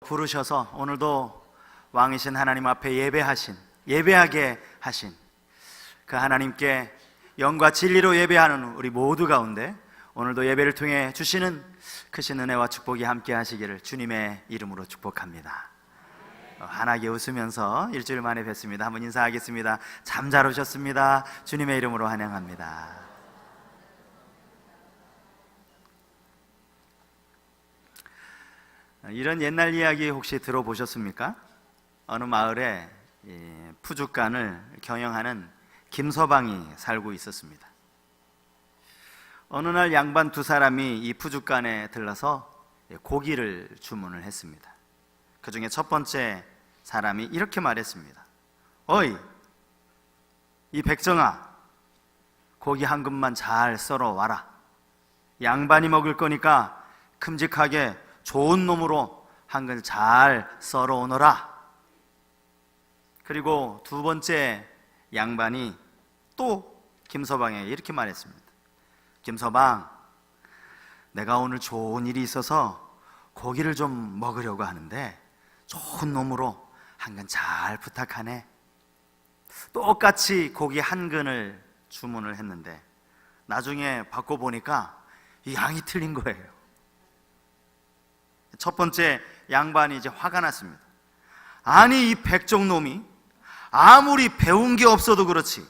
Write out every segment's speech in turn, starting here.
부르셔서 오늘도 왕이신 하나님 앞에 예배하게 하신 그 하나님께 영과 진리로 예배하는 우리 모두 가운데 오늘도 예배를 통해 주시는 크신 은혜와 축복이 함께 하시기를 주님의 이름으로 축복합니다. 환하게 웃으면서 일주일 만에 뵙습니다. 한번 인사하겠습니다. 잠 잘 오셨습니다. 주님의 이름으로 환영합니다. 이런 옛날 이야기 혹시 들어보셨습니까? 어느 마을에 푸주간을 경영하는 김서방이 살고 있었습니다. 어느 날 양반 두 사람이 이 푸주간에 들러서 고기를 주문을 했습니다. 그 중에 첫 번째 사람이 이렇게 말했습니다. 어이, 이 백정아, 고기 한 근만 잘 썰어 와라. 양반이 먹을 거니까 큼직하게 좋은 놈으로 한 근 잘 썰어 오너라. 그리고 두 번째 양반이 또 김서방에게 이렇게 말했습니다. 김서방, 내가 오늘 좋은 일이 있어서 고기를 좀 먹으려고 하는데 좋은 놈으로 한 근 잘 부탁하네. 똑같이 고기 한 근을 주문을 했는데 나중에 바꿔보니까 이 양이 틀린 거예요. 첫 번째 양반이 이제 화가 났습니다. 아니, 이 백종놈이 아무리 배운 게 없어도 그렇지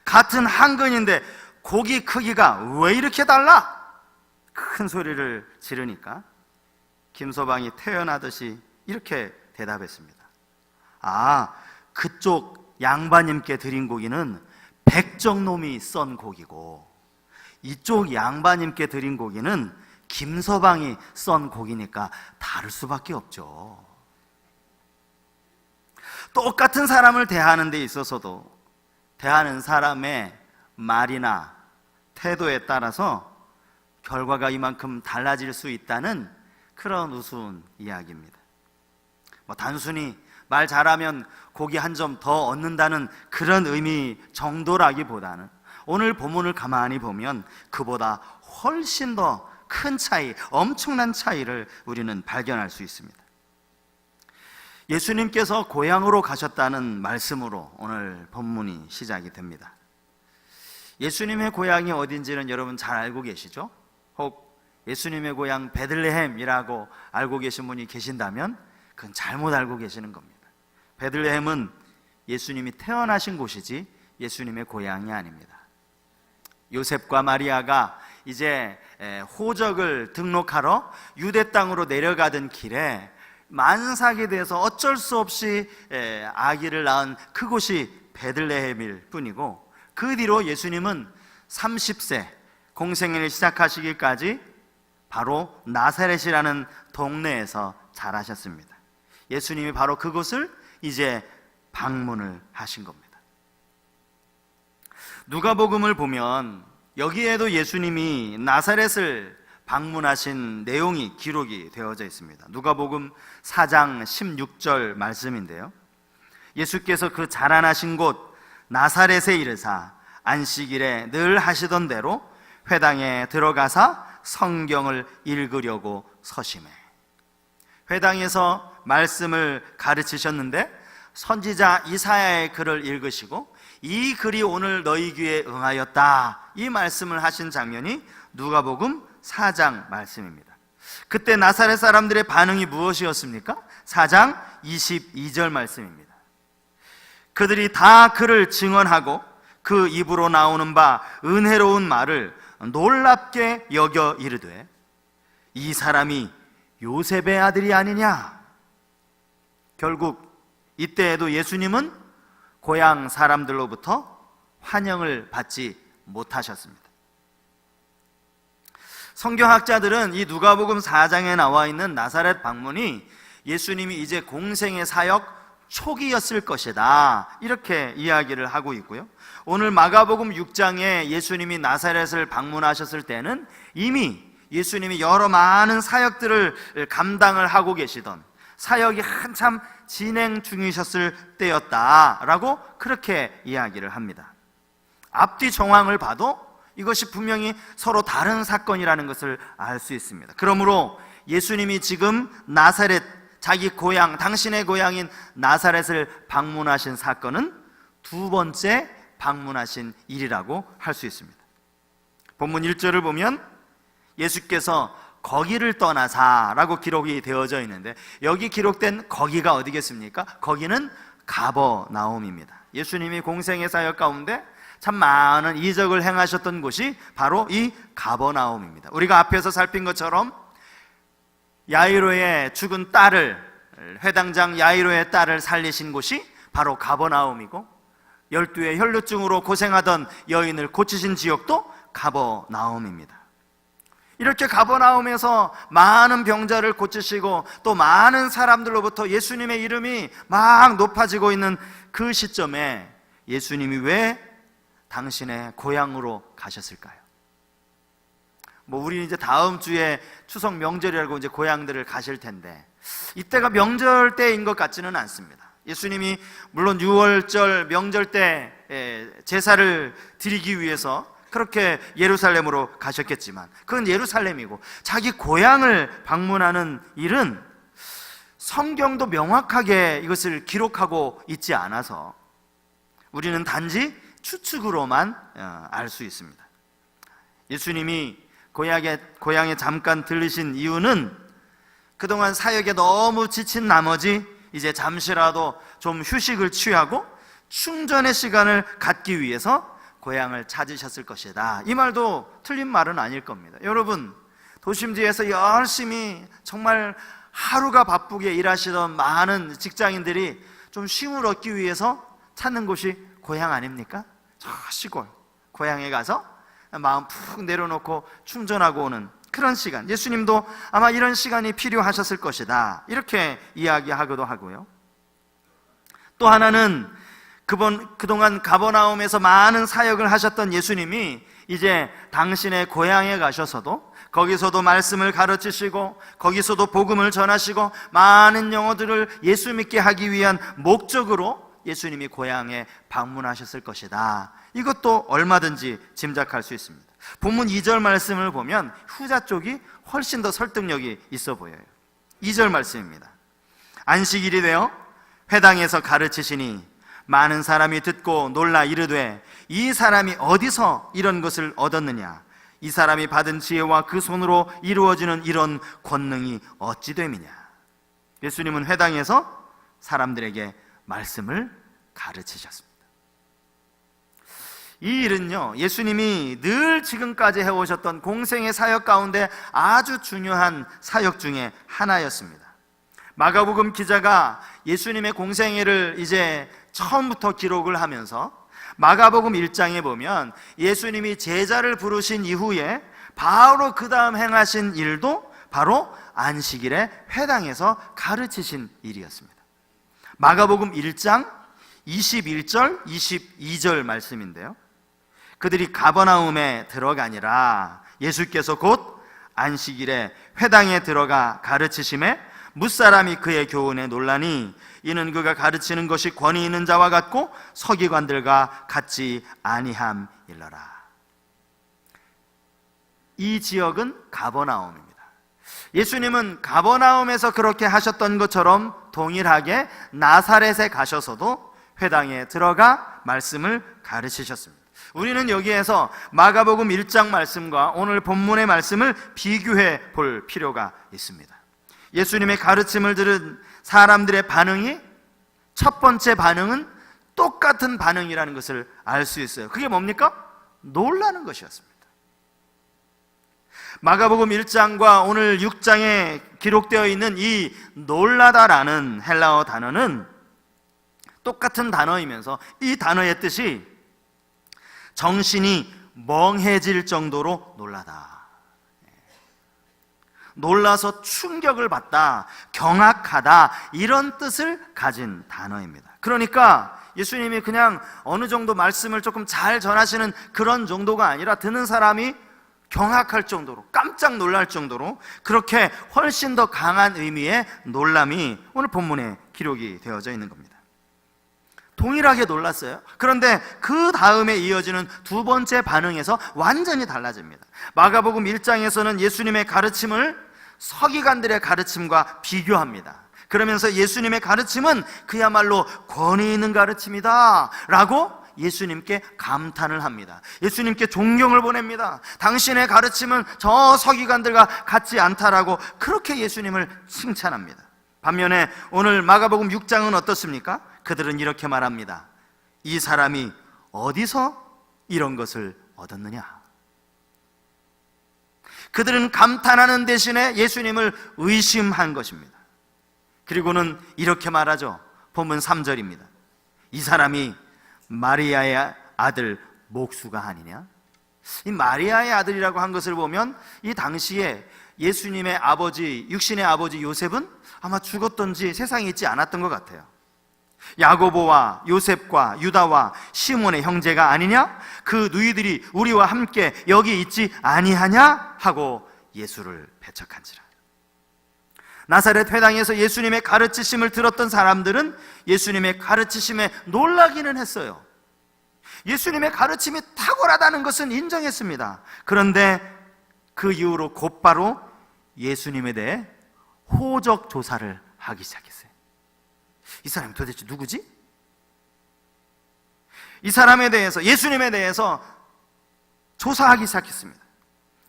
같은 한 근인데 고기 크기가 왜 이렇게 달라? 큰 소리를 지르니까 김서방이 태어나듯이 이렇게 대답했습니다. 아, 그쪽 양반님께 드린 고기는 백정놈이 썬 고기고 이쪽 양반님께 드린 고기는 김서방이 썬 고기니까 다를 수밖에 없죠. 똑같은 사람을 대하는 데 있어서도 대하는 사람의 말이나 태도에 따라서 결과가 이만큼 달라질 수 있다는 그런 우스운 이야기입니다. 단순히 말 잘하면 고기 한 점 더 얻는다는 그런 의미 정도라기보다는 오늘 본문을 가만히 보면 그보다 훨씬 더 큰 차이, 엄청난 차이를 우리는 발견할 수 있습니다. 예수님께서 고향으로 가셨다는 말씀으로 오늘 본문이 시작이 됩니다. 예수님의 고향이 어딘지는 여러분 잘 알고 계시죠? 혹 예수님의 고향 베들레헴이라고 알고 계신 분이 계신다면 그건 잘못 알고 계시는 겁니다. 베들레헴은 예수님이 태어나신 곳이지 예수님의 고향이 아닙니다. 요셉과 마리아가 이제 호적을 등록하러 유대 땅으로 내려가던 길에 만삭이 돼서 어쩔 수 없이 아기를 낳은 그곳이 베들레헴일 뿐이고 그 뒤로 예수님은 30세 공생애를 시작하시기까지 바로 나사렛이라는 동네에서 자라셨습니다. 예수님이 바로 그곳을 이제 방문을 하신 겁니다. 누가복음을 보면 여기에도 예수님이 나사렛을 방문하신 내용이 기록이 되어져 있습니다. 누가복음 4장 16절 말씀인데요, 예수께서 그 자라나신 곳 나사렛에 이르사 안식일에 늘 하시던 대로 회당에 들어가사 성경을 읽으려고 서심해. 회당에서 말씀을 가르치셨는데 선지자 이사야의 글을 읽으시고 이 글이 오늘 너희 귀에 응하였다, 이 말씀을 하신 장면이 누가복음 4장 말씀입니다. 그때 나사렛 사람들의 반응이 무엇이었습니까? 4장 22절 말씀입니다. 그들이 다 그를 증언하고 그 입으로 나오는 바 은혜로운 말을 놀랍게 여겨 이르되 이 사람이 요셉의 아들이 아니냐. 결국 이때에도 예수님은 고향 사람들로부터 환영을 받지 못하셨습니다. 성경학자들은 이 누가복음 4장에 나와 있는 나사렛 방문이 예수님이 이제 공생의 사역 초기였을 것이다, 이렇게 이야기를 하고 있고요, 오늘 마가복음 6장에 예수님이 나사렛을 방문하셨을 때는 이미 예수님이 여러 많은 사역들을 감당을 하고 계시던 사역이 한참 진행 중이셨을 때였다라고 그렇게 이야기를 합니다. 앞뒤 정황을 봐도 이것이 분명히 서로 다른 사건이라는 것을 알 수 있습니다. 그러므로 예수님이 지금 나사렛 자기 고향, 당신의 고향인 나사렛을 방문하신 사건은 두 번째 방문하신 일이라고 할 수 있습니다. 본문 1절을 보면 예수께서 거기를 떠나사라고 기록이 되어져 있는데, 여기 기록된 거기가 어디겠습니까? 거기는 가버나움입니다. 예수님이 공생의 사역 가운데 참 많은 이적을 행하셨던 곳이 바로 이 가버나움입니다. 우리가 앞에서 살핀 것처럼 야이로의 죽은 딸을, 회당장 야이로의 딸을 살리신 곳이 바로 가버나움이고, 12의 혈루증으로 고생하던 여인을 고치신 지역도 가버나움입니다. 이렇게 가버나움에서 많은 병자를 고치시고 또 많은 사람들로부터 예수님의 이름이 막 높아지고 있는 그 시점에 예수님이 왜 당신의 고향으로 가셨을까요? 우리 이제 다음 주에 추석 명절이라고 이제 고향들을 가실 텐데, 이때가 명절 때인 것 같지는 않습니다. 예수님이 물론 6월절 명절 때 제사를 드리기 위해서 그렇게 예루살렘으로 가셨겠지만, 그건 예루살렘이고 자기 고향을 방문하는 일은 성경도 명확하게 이것을 기록하고 있지 않아서 우리는 단지 추측으로만 알 수 있습니다. 예수님이 고향에 잠깐 들르신 이유는 그동안 사역에 너무 지친 나머지 이제 잠시라도 좀 휴식을 취하고 충전의 시간을 갖기 위해서 고향을 찾으셨을 것이다. 이 말도 틀린 말은 아닐 겁니다. 여러분, 도심지에서 열심히 정말 하루가 바쁘게 일하시던 많은 직장인들이 좀 쉼을 얻기 위해서 찾는 곳이 고향 아닙니까? 저 시골 고향에 가서 마음 푹 내려놓고 충전하고 오는 그런 시간, 예수님도 아마 이런 시간이 필요하셨을 것이다, 이렇게 이야기하기도 하고요. 또 하나는 그동안 가버나움에서 많은 사역을 하셨던 예수님이 이제 당신의 고향에 가셔서도 거기서도 말씀을 가르치시고 거기서도 복음을 전하시고 많은 영혼들을 예수 믿게 하기 위한 목적으로 예수님이 고향에 방문하셨을 것이다, 이것도 얼마든지 짐작할 수 있습니다. 본문 2절 말씀을 보면 후자 쪽이 훨씬 더 설득력이 있어 보여요. 2절 말씀입니다. 안식일이 되어 회당에서 가르치시니 많은 사람이 듣고 놀라 이르되 이 사람이 어디서 이런 것을 얻었느냐? 이 사람이 받은 지혜와 그 손으로 이루어지는 이런 권능이 어찌 됨이냐? 예수님은 회당에서 사람들에게 말씀을 가르치셨습니다. 이 일은요, 예수님이 늘 지금까지 해오셨던 공생의 사역 가운데 아주 중요한 사역 중에 하나였습니다. 마가복음 기자가 예수님의 공생애를 이제 처음부터 기록을 하면서 마가복음 1장에 보면 예수님이 제자를 부르신 이후에 바로 그 다음 행하신 일도 바로 안식일에 회당에서 가르치신 일이었습니다. 마가복음 1장 21절, 22절 말씀인데요, 그들이 가버나움에 들어가니라 예수께서 곧 안식일에 회당에 들어가 가르치심에 뭇사람이 그의 교훈에 놀라니 이는 그가 가르치는 것이 권위 있는 자와 같고 서기관들과 같지 아니함일러라. 이 지역은 가버나움입니다. 예수님은 가버나움에서 그렇게 하셨던 것처럼 동일하게 나사렛에 가셔서도 회당에 들어가 말씀을 가르치셨습니다. 우리는 여기에서 마가복음 1장 말씀과 오늘 본문의 말씀을 비교해 볼 필요가 있습니다. 예수님의 가르침을 들은 사람들의 반응이, 첫 번째 반응은 똑같은 반응이라는 것을 알 수 있어요. 그게 뭡니까? 놀라는 것이었습니다. 마가복음 1장과 오늘 6장에 기록되어 있는 이 놀라다라는 헬라어 단어는 똑같은 단어이면서 이 단어의 뜻이 정신이 멍해질 정도로 놀라다, 놀라서 충격을 받다, 경악하다, 이런 뜻을 가진 단어입니다. 그러니까 예수님이 그냥 어느 정도 말씀을 조금 잘 전하시는 그런 정도가 아니라 듣는 사람이 경악할 정도로, 깜짝 놀랄 정도로 그렇게 훨씬 더 강한 의미의 놀람이 오늘 본문에 기록이 되어져 있는 겁니다. 동일하게 놀랐어요. 그런데 그 다음에 이어지는 두 번째 반응에서 완전히 달라집니다. 마가복음 1장에서는 예수님의 가르침을 서기관들의 가르침과 비교합니다. 그러면서 예수님의 가르침은 그야말로 권위 있는 가르침이다 라고 예수님께 감탄을 합니다. 예수님께 존경을 보냅니다. 당신의 가르침은 저 서기관들과 같지 않다라고 그렇게 예수님을 칭찬합니다. 반면에 오늘 마가복음 6장은 어떻습니까? 그들은 이렇게 말합니다. 이 사람이 어디서 이런 것을 얻었느냐? 그들은 감탄하는 대신에 예수님을 의심한 것입니다. 그리고는 이렇게 말하죠. 본문 3절입니다. 이 사람이 마리아의 아들 목수가 아니냐? 이 마리아의 아들이라고 한 것을 보면 이 당시에 예수님의 아버지, 육신의 아버지 요셉은 아마 죽었던지 세상에 있지 않았던 것 같아요. 야고보와 요셉과 유다와 시몬의 형제가 아니냐? 그 누이들이 우리와 함께 여기 있지 아니하냐? 하고 예수를 배척한지라. 나사렛 회당에서 예수님의 가르치심을 들었던 사람들은 예수님의 가르치심에 놀라기는 했어요. 예수님의 가르침이 탁월하다는 것은 인정했습니다. 그런데 그 이후로 곧바로 예수님에 대해 호적 조사를 하기 시작했어요. 이 사람이 도대체 누구지? 이 사람에 대해서, 예수님에 대해서 조사하기 시작했습니다.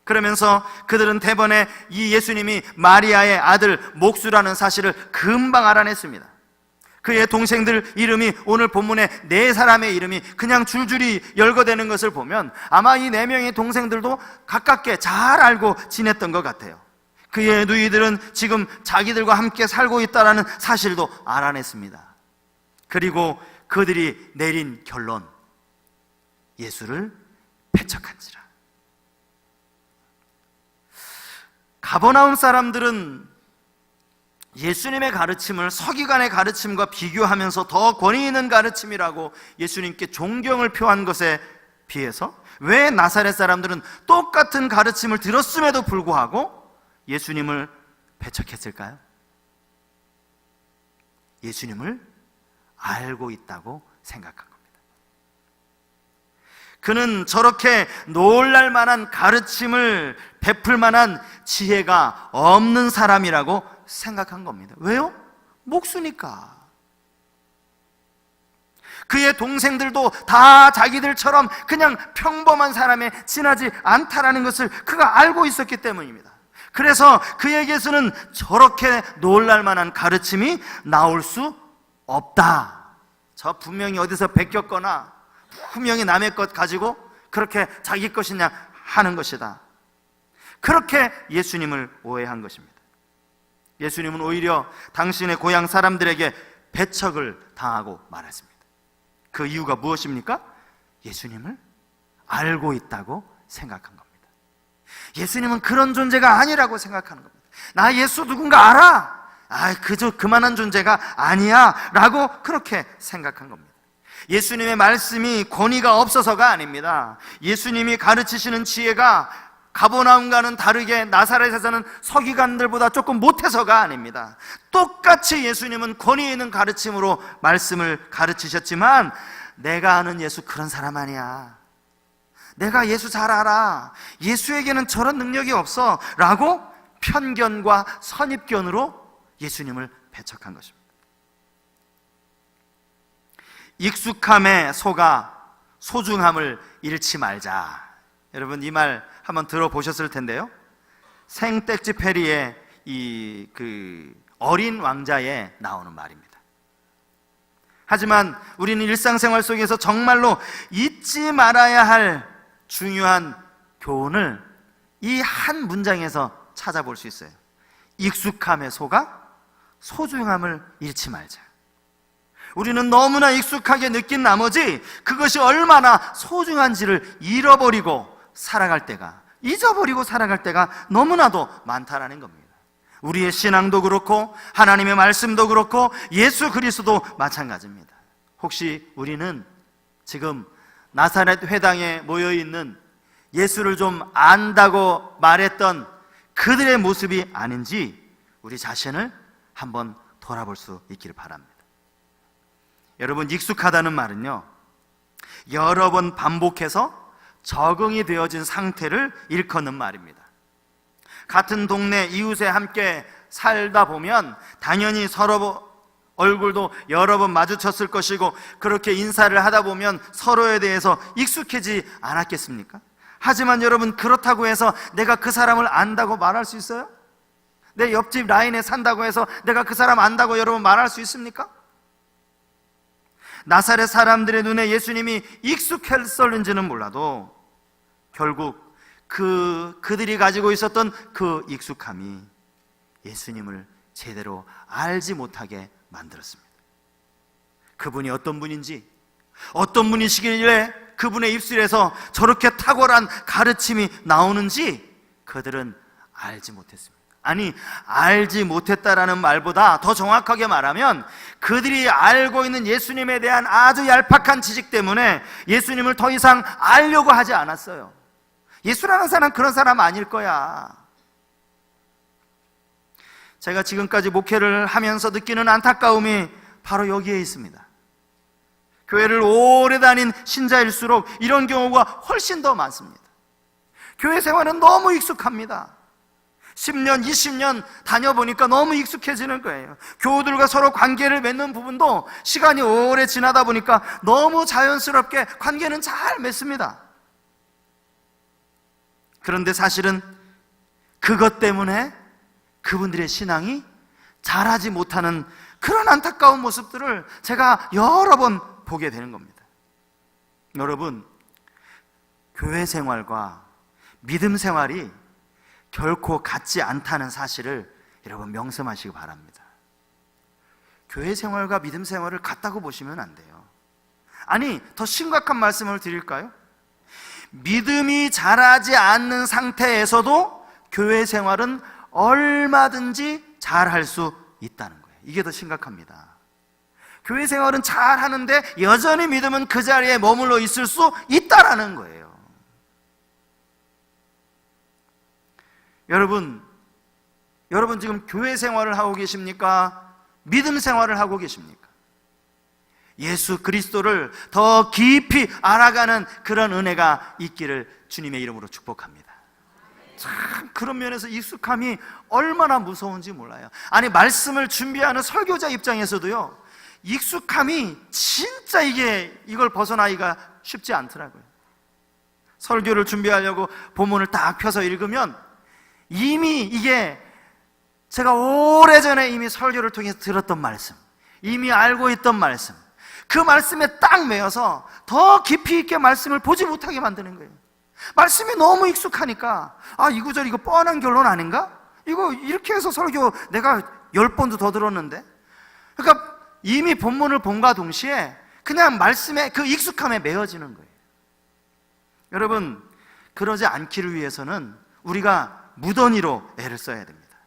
그러면서 그들은 대번에 이 예수님이 마리아의 아들 목수라는 사실을 금방 알아냈습니다. 그의 동생들 이름이 오늘 본문에 네 사람의 이름이 그냥 줄줄이 열거되는 것을 보면 아마 이 네 명의 동생들도 가깝게 잘 알고 지냈던 것 같아요. 그의 누이들은 지금 자기들과 함께 살고 있다는 사실도 알아냈습니다. 그리고 그들이 내린 결론, 예수를 배척한지라. 가버나움 사람들은 예수님의 가르침을 서기관의 가르침과 비교하면서 더 권위 있는 가르침이라고 예수님께 존경을 표한 것에 비해서 왜 나사렛 사람들은 똑같은 가르침을 들었음에도 불구하고 예수님을 배척했을까요? 예수님을 알고 있다고 생각한 겁니다. 그는 저렇게 놀랄 만한 가르침을 베풀 만한 지혜가 없는 사람이라고 생각한 겁니다. 왜요? 목수니까. 그의 동생들도 다 자기들처럼 그냥 평범한 사람에 지나지 않다라는 것을 그가 알고 있었기 때문입니다. 그래서 그에게서는 저렇게 놀랄 만한 가르침이 나올 수 없다. 저 분명히 어디서 베꼈거나 분명히 남의 것 가지고 그렇게 자기 것이냐 하는 것이다. 그렇게 예수님을 오해한 것입니다. 예수님은 오히려 당신의 고향 사람들에게 배척을 당하고 말았습니다. 그 이유가 무엇입니까? 예수님을 알고 있다고 생각한 겁니다. 예수님은 그런 존재가 아니라고 생각하는 겁니다. 나 예수 누군가 알아? 그저 그만한 존재가 아니야 라고 그렇게 생각한 겁니다. 예수님의 말씀이 권위가 없어서가 아닙니다. 예수님이 가르치시는 지혜가 가버나움과는 다르게 나사렛에서는 서기관들보다 조금 못해서가 아닙니다. 똑같이 예수님은 권위 있는 가르침으로 말씀을 가르치셨지만 내가 아는 예수 그런 사람 아니야. 내가 예수 잘 알아. 예수에게는 저런 능력이 없어 라고 편견과 선입견으로 예수님을 배척한 것입니다. 익숙함에 속아 소중함을 잃지 말자. 여러분 이 말 한번 들어보셨을 텐데요. 생떼쥐 페리의 어린 왕자에 나오는 말입니다. 하지만 우리는 일상생활 속에서 정말로 잊지 말아야 할 중요한 교훈을 이 한 문장에서 찾아볼 수 있어요. 익숙함에 속아 소중함을 잃지 말자. 우리는 너무나 익숙하게 느낀 나머지 그것이 얼마나 소중한지를 잊어버리고 살아갈 때가 너무나도 많다라는 겁니다. 우리의 신앙도 그렇고 하나님의 말씀도 그렇고 예수 그리스도도 마찬가지입니다. 혹시 우리는 지금 나사렛 회당에 모여있는 예수를 좀 안다고 말했던 그들의 모습이 아닌지 우리 자신을 한번 돌아볼 수 있기를 바랍니다. 여러분, 익숙하다는 말은요, 여러 번 반복해서 적응이 되어진 상태를 일컫는 말입니다. 같은 동네 이웃에 함께 살다 보면 당연히 서로 얼굴도 여러 번 마주쳤을 것이고 그렇게 인사를 하다 보면 서로에 대해서 익숙해지지 않았겠습니까? 하지만 여러분, 그렇다고 해서 내가 그 사람을 안다고 말할 수 있어요? 내 옆집 라인에 산다고 해서 내가 그 사람 안다고 여러분 말할 수 있습니까? 나사렛 사람들의 눈에 예수님이 익숙했었는지는 몰라도 결국 그들이 가지고 있었던 그 익숙함이 예수님을 제대로 알지 못하게 만들었습니다. 그분이 어떤 분인지, 어떤 분이시길래 그분의 입술에서 저렇게 탁월한 가르침이 나오는지 그들은 알지 못했습니다. 아니, 알지 못했다라는 말보다 더 정확하게 말하면 그들이 알고 있는 예수님에 대한 아주 얄팍한 지식 때문에 예수님을 더 이상 알려고 하지 않았어요. 예수라는 사람은 그런 사람 아닐 거야. 제가 지금까지 목회를 하면서 느끼는 안타까움이 바로 여기에 있습니다. 교회를 오래 다닌 신자일수록 이런 경우가 훨씬 더 많습니다. 교회 생활은 너무 익숙합니다. 10년, 20년 다녀보니까 너무 익숙해지는 거예요. 교우들과 서로 관계를 맺는 부분도 시간이 오래 지나다 보니까 너무 자연스럽게 관계는 잘 맺습니다. 그런데 사실은 그것 때문에 그분들의 신앙이 자라지 못하는 그런 안타까운 모습들을 제가 여러 번 보게 되는 겁니다. 여러분, 교회 생활과 믿음 생활이 결코 같지 않다는 사실을 여러분 명심하시기 바랍니다. 교회 생활과 믿음 생활을 같다고 보시면 안 돼요. 아니, 더 심각한 말씀을 드릴까요? 믿음이 자라지 않는 상태에서도 교회 생활은 얼마든지 잘할 수 있다는 거예요. 이게 더 심각합니다. 교회 생활은 잘하는데 여전히 믿음은 그 자리에 머물러 있을 수 있다라는 거예요. 여러분 지금 교회 생활을 하고 계십니까? 믿음 생활을 하고 계십니까? 예수 그리스도를 더 깊이 알아가는 그런 은혜가 있기를 주님의 이름으로 축복합니다. 참, 그런 면에서 익숙함이 얼마나 무서운지 몰라요. 아니, 말씀을 준비하는 설교자 입장에서도요, 익숙함이 진짜 이걸 벗어나기가 쉽지 않더라고요. 설교를 준비하려고 본문을 딱 펴서 읽으면 이미 이게 제가 오래전에 이미 설교를 통해서 들었던 말씀, 이미 알고 있던 말씀, 그 말씀에 딱 매여서 더 깊이 있게 말씀을 보지 못하게 만드는 거예요. 말씀이 너무 익숙하니까 이 구절 이거 뻔한 결론 아닌가? 이거 이렇게 해서 설교 내가 10번도 더 들었는데. 그러니까 이미 본문을 본과 동시에 그냥 말씀의 그 익숙함에 매여지는 거예요. 여러분, 그러지 않기를 위해서는 우리가 무던히로 애를 써야 됩니다.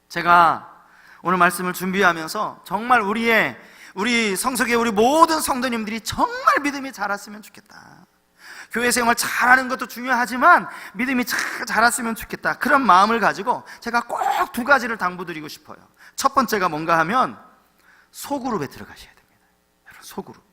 제가 오늘 말씀을 준비하면서 정말 우리 성석의 우리 모든 성도님들이 정말 믿음이 자랐으면 좋겠다. 교회 생활 잘하는 것도 중요하지만 믿음이 잘 자랐으면 좋겠다. 그런 마음을 가지고 제가 꼭 2가지를 당부드리고 싶어요. 첫 번째가 뭔가 하면 소그룹에 들어가셔야 됩니다. 여러분, 소그룹.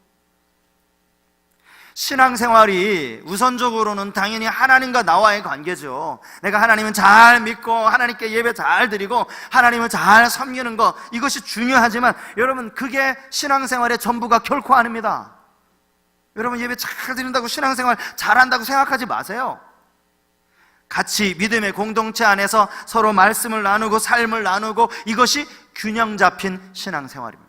신앙생활이 우선적으로는 당연히 하나님과 나와의 관계죠. 내가 하나님은 잘 믿고 하나님께 예배 잘 드리고 하나님을 잘 섬기는 것, 이것이 중요하지만 여러분, 그게 신앙생활의 전부가 결코 아닙니다. 여러분, 예배 잘 드린다고 신앙생활 잘한다고 생각하지 마세요. 같이 믿음의 공동체 안에서 서로 말씀을 나누고 삶을 나누고, 이것이 균형 잡힌 신앙생활입니다.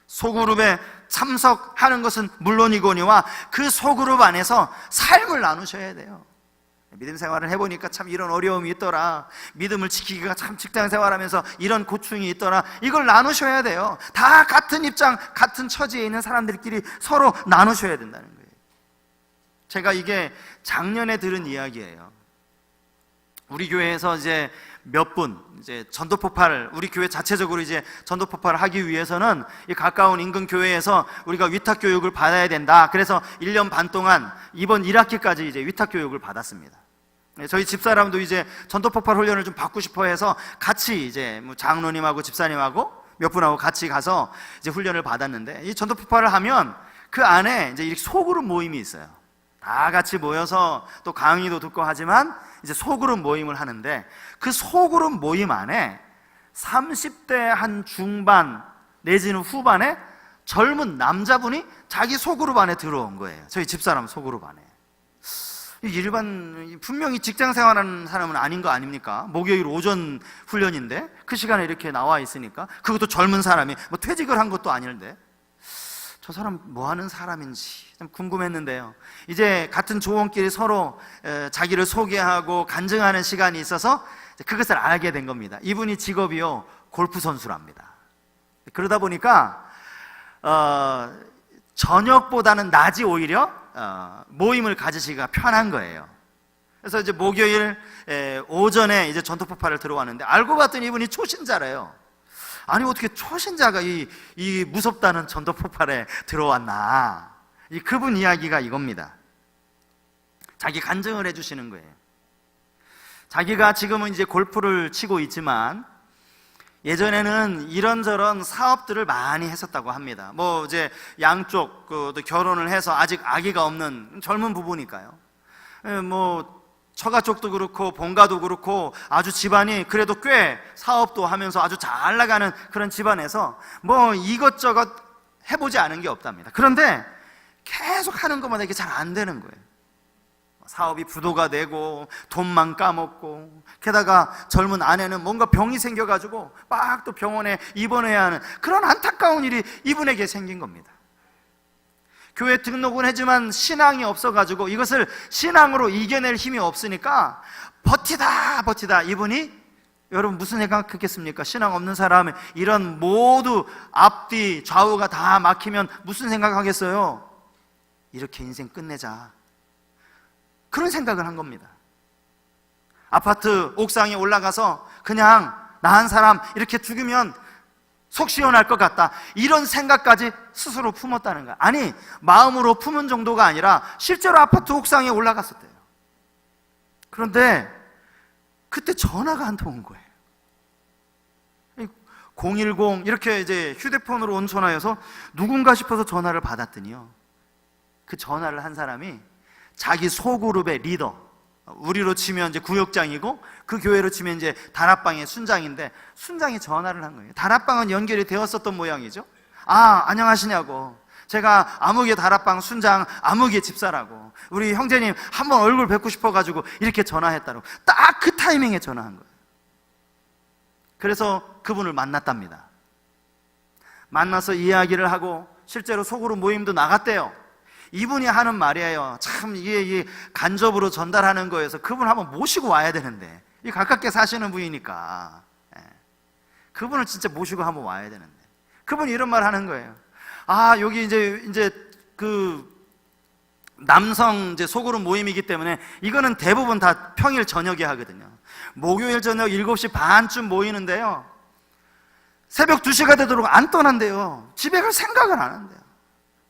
소그룹에 참석하는 것은 물론이거니와 그 소그룹 안에서 삶을 나누셔야 돼요. 믿음 생활을 해보니까 참 이런 어려움이 있더라, 믿음을 지키기가 참 직장 생활하면서 이런 고충이 있더라, 이걸 나누셔야 돼요. 다 같은 입장, 같은 처지에 있는 사람들끼리 서로 나누셔야 된다는 거예요. 제가 이게 작년에 들은 이야기예요. 우리 교회에서 이제 몇 분, 전도폭발, 우리 교회 자체적으로 전도폭발을 하기 위해서는 이 가까운 인근 교회에서 우리가 위탁교육을 받아야 된다. 그래서 1년 반 동안 이번 1학기까지 위탁교육을 받았습니다. 저희 집사람도 전도폭발 훈련을 좀 받고 싶어 해서 같이 장로님하고 집사님하고 몇 분하고 같이 가서 훈련을 받았는데, 이 전도폭발을 하면 그 안에 이렇게 소그룹 모임이 있어요. 다 같이 모여서 또 강의도 듣고 하지만 이제 소그룹 모임을 하는데, 그 소그룹 모임 안에 30대 한 중반 내지는 후반에 젊은 남자분이 자기 소그룹 안에 들어온 거예요. 저희 집사람 소그룹 안에. 일반, 분명히 직장 생활하는 사람은 아닌 거 아닙니까? 목요일 오전 훈련인데 그 시간에 이렇게 나와 있으니까, 그것도 젊은 사람이 뭐 퇴직을 한 것도 아닌데 저 사람 뭐 하는 사람인지 좀 궁금했는데요. 이제 같은 조원끼리 서로 자기를 소개하고 간증하는 시간이 있어서 그것을 알게 된 겁니다. 이분이 직업이요, 골프 선수랍니다. 그러다 보니까 저녁보다는 낮이 오히려 모임을 가지시기가 편한 거예요. 그래서 이제 목요일 오전에 이제 전투폭발을 들어왔는데, 알고 봤더니 이분이 초신자래요. 아니 어떻게 초신자가 이 무섭다는 전투폭발에 들어왔나. 그분 이야기가 이겁니다. 자기 간증을 해주시는 거예요. 자기가 지금은 이제 골프를 치고 있지만 예전에는 이런저런 사업들을 많이 했었다고 합니다. 뭐 이제 양쪽 결혼을 해서 아직 아기가 없는 젊은 부부니까요. 뭐 처가 쪽도 그렇고 본가도 그렇고 아주 집안이 그래도 꽤 사업도 하면서 아주 잘 나가는 그런 집안에서 뭐 이것저것 해보지 않은 게 없답니다. 그런데 계속 하는 것마다 이게 잘 안 되는 거예요. 사업이 부도가 되고 돈만 까먹고, 게다가 젊은 아내는 뭔가 병이 생겨가지고 막 또 병원에 입원해야 하는 그런 안타까운 일이 이분에게 생긴 겁니다. 교회 등록은 했지만 신앙이 없어가지고 이것을 신앙으로 이겨낼 힘이 없으니까 버티다 이분이, 여러분 무슨 생각했겠습니까? 신앙 없는 사람이 이런 모두 앞뒤 좌우가 다 막히면 무슨 생각하겠어요? 이렇게 인생 끝내자, 그런 생각을 한 겁니다. 아파트 옥상에 올라가서 그냥 나 한 사람 이렇게 죽으면 속 시원할 것 같다, 이런 생각까지 스스로 품었다는 거야. 아니, 마음으로 품은 정도가 아니라 실제로 아파트 옥상에 올라갔었대요. 그런데 그때 전화가 한 통 온 거예요. 010 이렇게 이제 휴대폰으로 온 전화여서 누군가 싶어서 전화를 받았더니요, 그 전화를 한 사람이 자기 소그룹의 리더, 우리로 치면 이제 구역장이고 그 교회로 치면 이제 다락방의 순장인데, 순장이 전화를 한 거예요. 다락방은 연결이 되었었던 모양이죠. 아, 안녕하시냐고, 제가 아무개 다락방 순장 아무개 집사라고, 우리 형제님 한번 얼굴 뵙고 싶어가지고 이렇게 전화했다고. 딱 그 타이밍에 전화한 거예요. 그래서 그분을 만났답니다. 만나서 이야기를 하고 실제로 소그룹 모임도 나갔대요. 이분이 하는 말이에요. 참 이게 간접으로 전달하는 거여서 그분 한번 모시고 와야 되는데, 이 가깝게 사시는 분이니까 그분을 진짜 모시고 한번 와야 되는데, 그분이 이런 말 하는 거예요. 아, 여기 이제 그 남성 이제 소그룹 모임이기 때문에 이거는 대부분 다 평일 저녁에 하거든요. 목요일 저녁 7시 반쯤 모이는데요, 새벽 2시가 되도록 안 떠난대요. 집에 갈 생각을 안 한대요.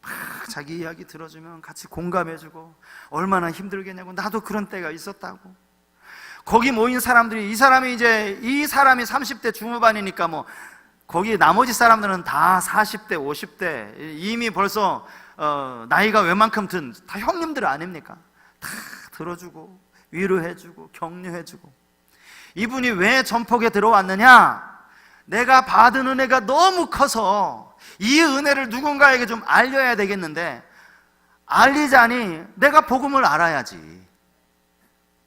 막 자기 이야기 들어주면 같이 공감해주고 얼마나 힘들겠냐고, 나도 그런 때가 있었다고. 거기 모인 사람들이, 이 사람이 30대 중후반이니까 뭐 거기 나머지 사람들은 다 40대 50대 이미 벌써 나이가 웬만큼 든 다 형님들 아닙니까? 다 들어주고 위로해주고 격려해주고. 이분이 왜 전폭에 들어왔느냐? 내가 받은 은혜가 너무 커서 이 은혜를 누군가에게 좀 알려야 되겠는데, 알리자니 내가 복음을 알아야지.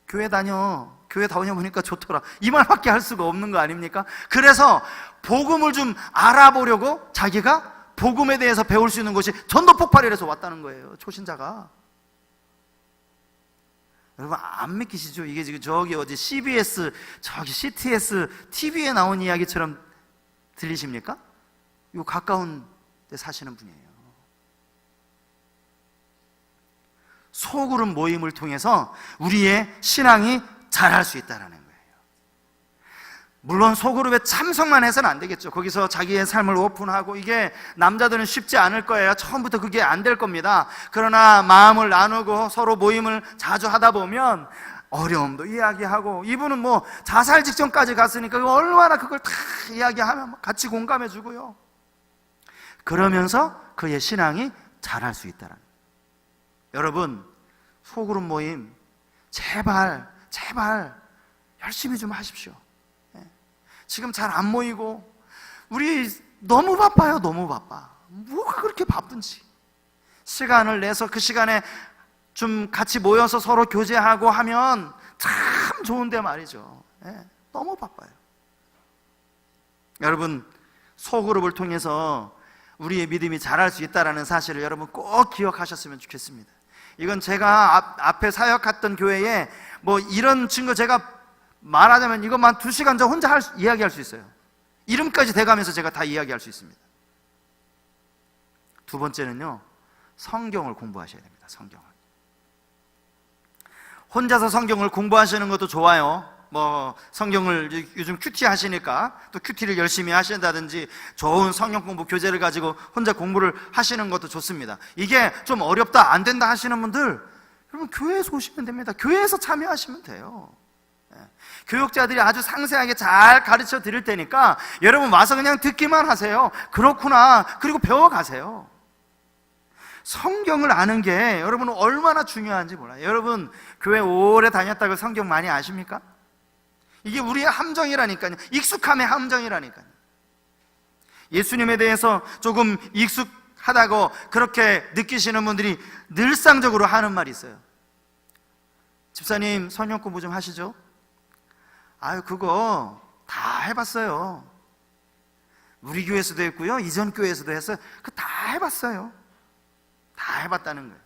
교회 다녀보니까 좋더라, 이 말밖에 할 수가 없는 거 아닙니까? 그래서 복음을 좀 알아보려고 자기가 복음에 대해서 배울 수 있는 곳이 전도폭발이라서 왔다는 거예요, 초신자가. 여러분 안 믿기시죠? 이게 지금 저기 어디 CBS, 저기 CTS TV에 나온 이야기처럼 들리십니까? 요 가까운 데 사시는 분이에요. 소그룹 모임을 통해서 우리의 신앙이 자랄 수 있다는 거예요. 물론 소그룹에 참석만 해서는 안 되겠죠. 거기서 자기의 삶을 오픈하고, 이게 남자들은 쉽지 않을 거예요. 처음부터 그게 안 될 겁니다. 그러나 마음을 나누고 서로 모임을 자주 하다 보면 어려움도 이야기하고, 이분은 뭐 자살 직전까지 갔으니까 얼마나 그걸 다 이야기하면 같이 공감해 주고요. 그러면서 그의 신앙이 자랄 수 있다는 거예요. 여러분, 소그룹 모임 제발 열심히 좀 하십시오. 지금 잘 안 모이고 우리 너무 바빠요. 너무 바빠. 뭐가 그렇게 바쁜지 시간을 내서 그 시간에 좀 같이 모여서 서로 교제하고 하면 참 좋은데 말이죠. 너무 바빠요. 여러분, 소그룹을 통해서 우리의 믿음이 자랄 수 있다는 사실을 여러분 꼭 기억하셨으면 좋겠습니다. 이건 제가 앞에 사역했던 교회에 뭐 이런 증거 제가 말하자면 이것만 2시간 전 혼자 이야기할 수 있어요. 이름까지 대가면서 제가 다 이야기할 수 있습니다. 두 번째는요, 성경을 공부하셔야 됩니다. 성경을. 혼자서 성경을 공부하시는 것도 좋아요. 뭐 성경을 요즘 큐티 하시니까 또 큐티를 열심히 하신다든지 좋은 성경 공부 교재를 가지고 혼자 공부를 하시는 것도 좋습니다. 이게 좀 어렵다, 안 된다 하시는 분들, 여러분 교회에서 오시면 됩니다. 교회에서 참여하시면 돼요. 교육자들이 아주 상세하게 잘 가르쳐 드릴 테니까 여러분 와서 그냥 듣기만 하세요. 그렇구나, 그리고 배워가세요. 성경을 아는 게 여러분은 얼마나 중요한지 몰라요. 여러분 교회 오래 다녔다고 성경 많이 아십니까? 이게 우리의 함정이라니까요. 익숙함의 함정이라니까요. 예수님에 대해서 조금 익숙하다고 그렇게 느끼시는 분들이 늘상적으로 하는 말이 있어요. 집사님 성경 공부 좀 하시죠? 아유, 그거 다 해봤어요. 우리 교회에서도 했고요, 이전 교회에서도 했어요. 그거 다 해봤어요. 다 해봤다는 거예요.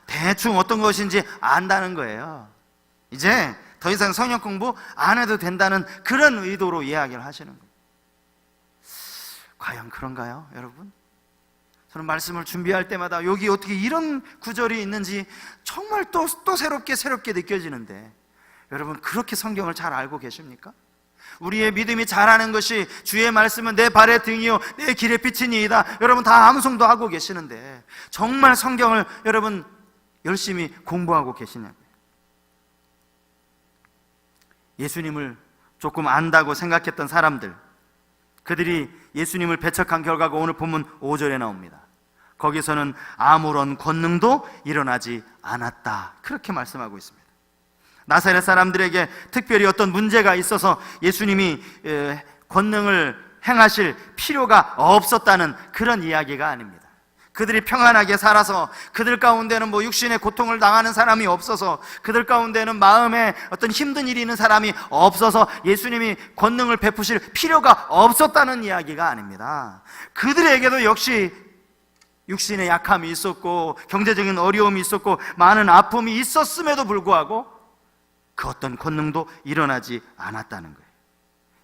대충 어떤 것인지 안다는 거예요. 이제 더 이상 성경 공부 안 해도 된다는 그런 의도로 이야기를 하시는 거예요. 과연 그런가요, 여러분? 저는 말씀을 준비할 때마다 여기 어떻게 이런 구절이 있는지 정말 또 새롭게 느껴지는데, 여러분 그렇게 성경을 잘 알고 계십니까? 우리의 믿음이 자라는 것이 주의 말씀은 내 발의 등이요 내 길의 빛이니이다. 여러분 다 암송도 하고 계시는데 정말 성경을 여러분 열심히 공부하고 계시냐고요. 예수님을 조금 안다고 생각했던 사람들, 그들이 예수님을 배척한 결과가 오늘 본문 5절에 나옵니다. 거기서는 아무런 권능도 일어나지 않았다, 그렇게 말씀하고 있습니다. 나사렛 사람들에게 특별히 어떤 문제가 있어서 예수님이 권능을 행하실 필요가 없었다는 그런 이야기가 아닙니다. 그들이 평안하게 살아서 그들 가운데는 뭐 육신의 고통을 당하는 사람이 없어서, 그들 가운데는 마음에 어떤 힘든 일이 있는 사람이 없어서 예수님이 권능을 베푸실 필요가 없었다는 이야기가 아닙니다. 그들에게도 역시 육신의 약함이 있었고 경제적인 어려움이 있었고 많은 아픔이 있었음에도 불구하고 그 어떤 권능도 일어나지 않았다는 거예요.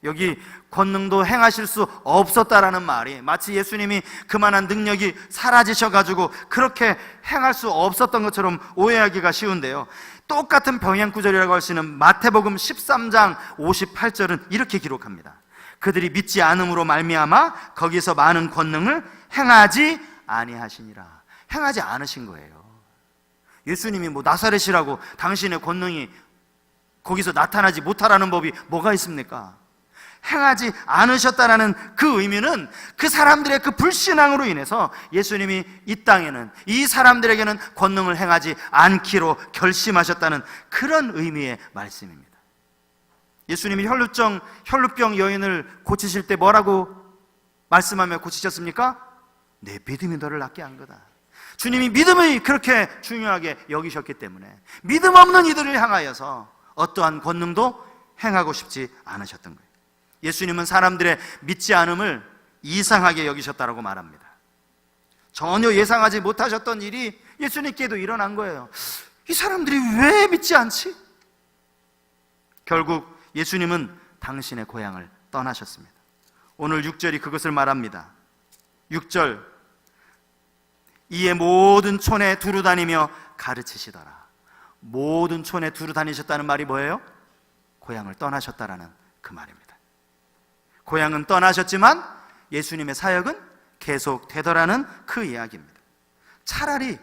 여기 권능도 행하실 수 없었다라는 말이 마치 예수님이 그만한 능력이 사라지셔가지고 그렇게 행할 수 없었던 것처럼 오해하기가 쉬운데요, 똑같은 병행 구절이라고 할 수 있는 마태복음 13장 58절은 이렇게 기록합니다. 그들이 믿지 않음으로 말미암아 거기서 많은 권능을 행하지 아니하시니라. 행하지 않으신 거예요. 예수님이 뭐 나사렛이라고 당신의 권능이 거기서 나타나지 못하라는 법이 뭐가 있습니까? 행하지 않으셨다라는 그 의미는 그 사람들의 그 불신앙으로 인해서 예수님이 이 땅에는, 이 사람들에게는 권능을 행하지 않기로 결심하셨다는 그런 의미의 말씀입니다. 예수님이 혈루병 여인을 고치실 때 뭐라고 말씀하며 고치셨습니까? 내 믿음이 너를 낫게 한 거다. 주님이 믿음이 그렇게 중요하게 여기셨기 때문에 믿음 없는 이들을 향하여서 어떠한 권능도 행하고 싶지 않으셨던 거예요. 예수님은 사람들의 믿지 않음을 이상하게 여기셨다라고 말합니다. 전혀 예상하지 못하셨던 일이 예수님께도 일어난 거예요. 이 사람들이 왜 믿지 않지? 결국 예수님은 당신의 고향을 떠나셨습니다. 오늘 6절이 그것을 말합니다. 6절, 이에 모든 촌에 두루 다니며 가르치시더라. 모든 촌에 두루 다니셨다는 말이 뭐예요? 고향을 떠나셨다라는 그 말입니다. 고향은 떠나셨지만 예수님의 사역은 계속 되더라는 그 이야기입니다. 차라리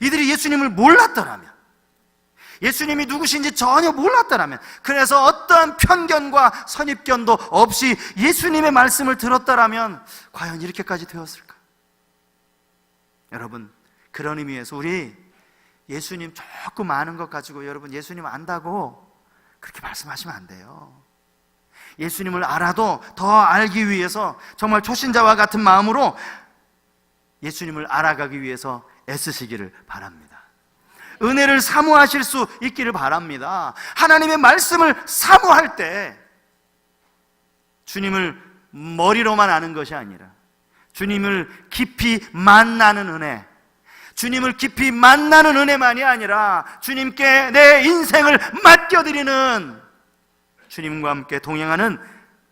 이들이 예수님을 몰랐더라면, 예수님이 누구신지 전혀 몰랐더라면, 그래서 어떠한 편견과 선입견도 없이 예수님의 말씀을 들었더라면 과연 이렇게까지 되었을까? 여러분, 그런 의미에서 우리 예수님 조금 아는 것 가지고 여러분 예수님 안다고 그렇게 말씀하시면 안 돼요. 예수님을 알아도 더 알기 위해서 정말 초신자와 같은 마음으로 예수님을 알아가기 위해서 애쓰시기를 바랍니다. 은혜를 사모하실 수 있기를 바랍니다. 하나님의 말씀을 사모할 때 주님을 머리로만 아는 것이 아니라 주님을 깊이 만나는 은혜, 주님을 깊이 만나는 은혜만이 아니라 주님께 내 인생을 맡겨드리는, 주님과 함께 동행하는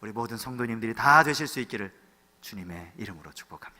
우리 모든 성도님들이 다 되실 수 있기를 주님의 이름으로 축복합니다.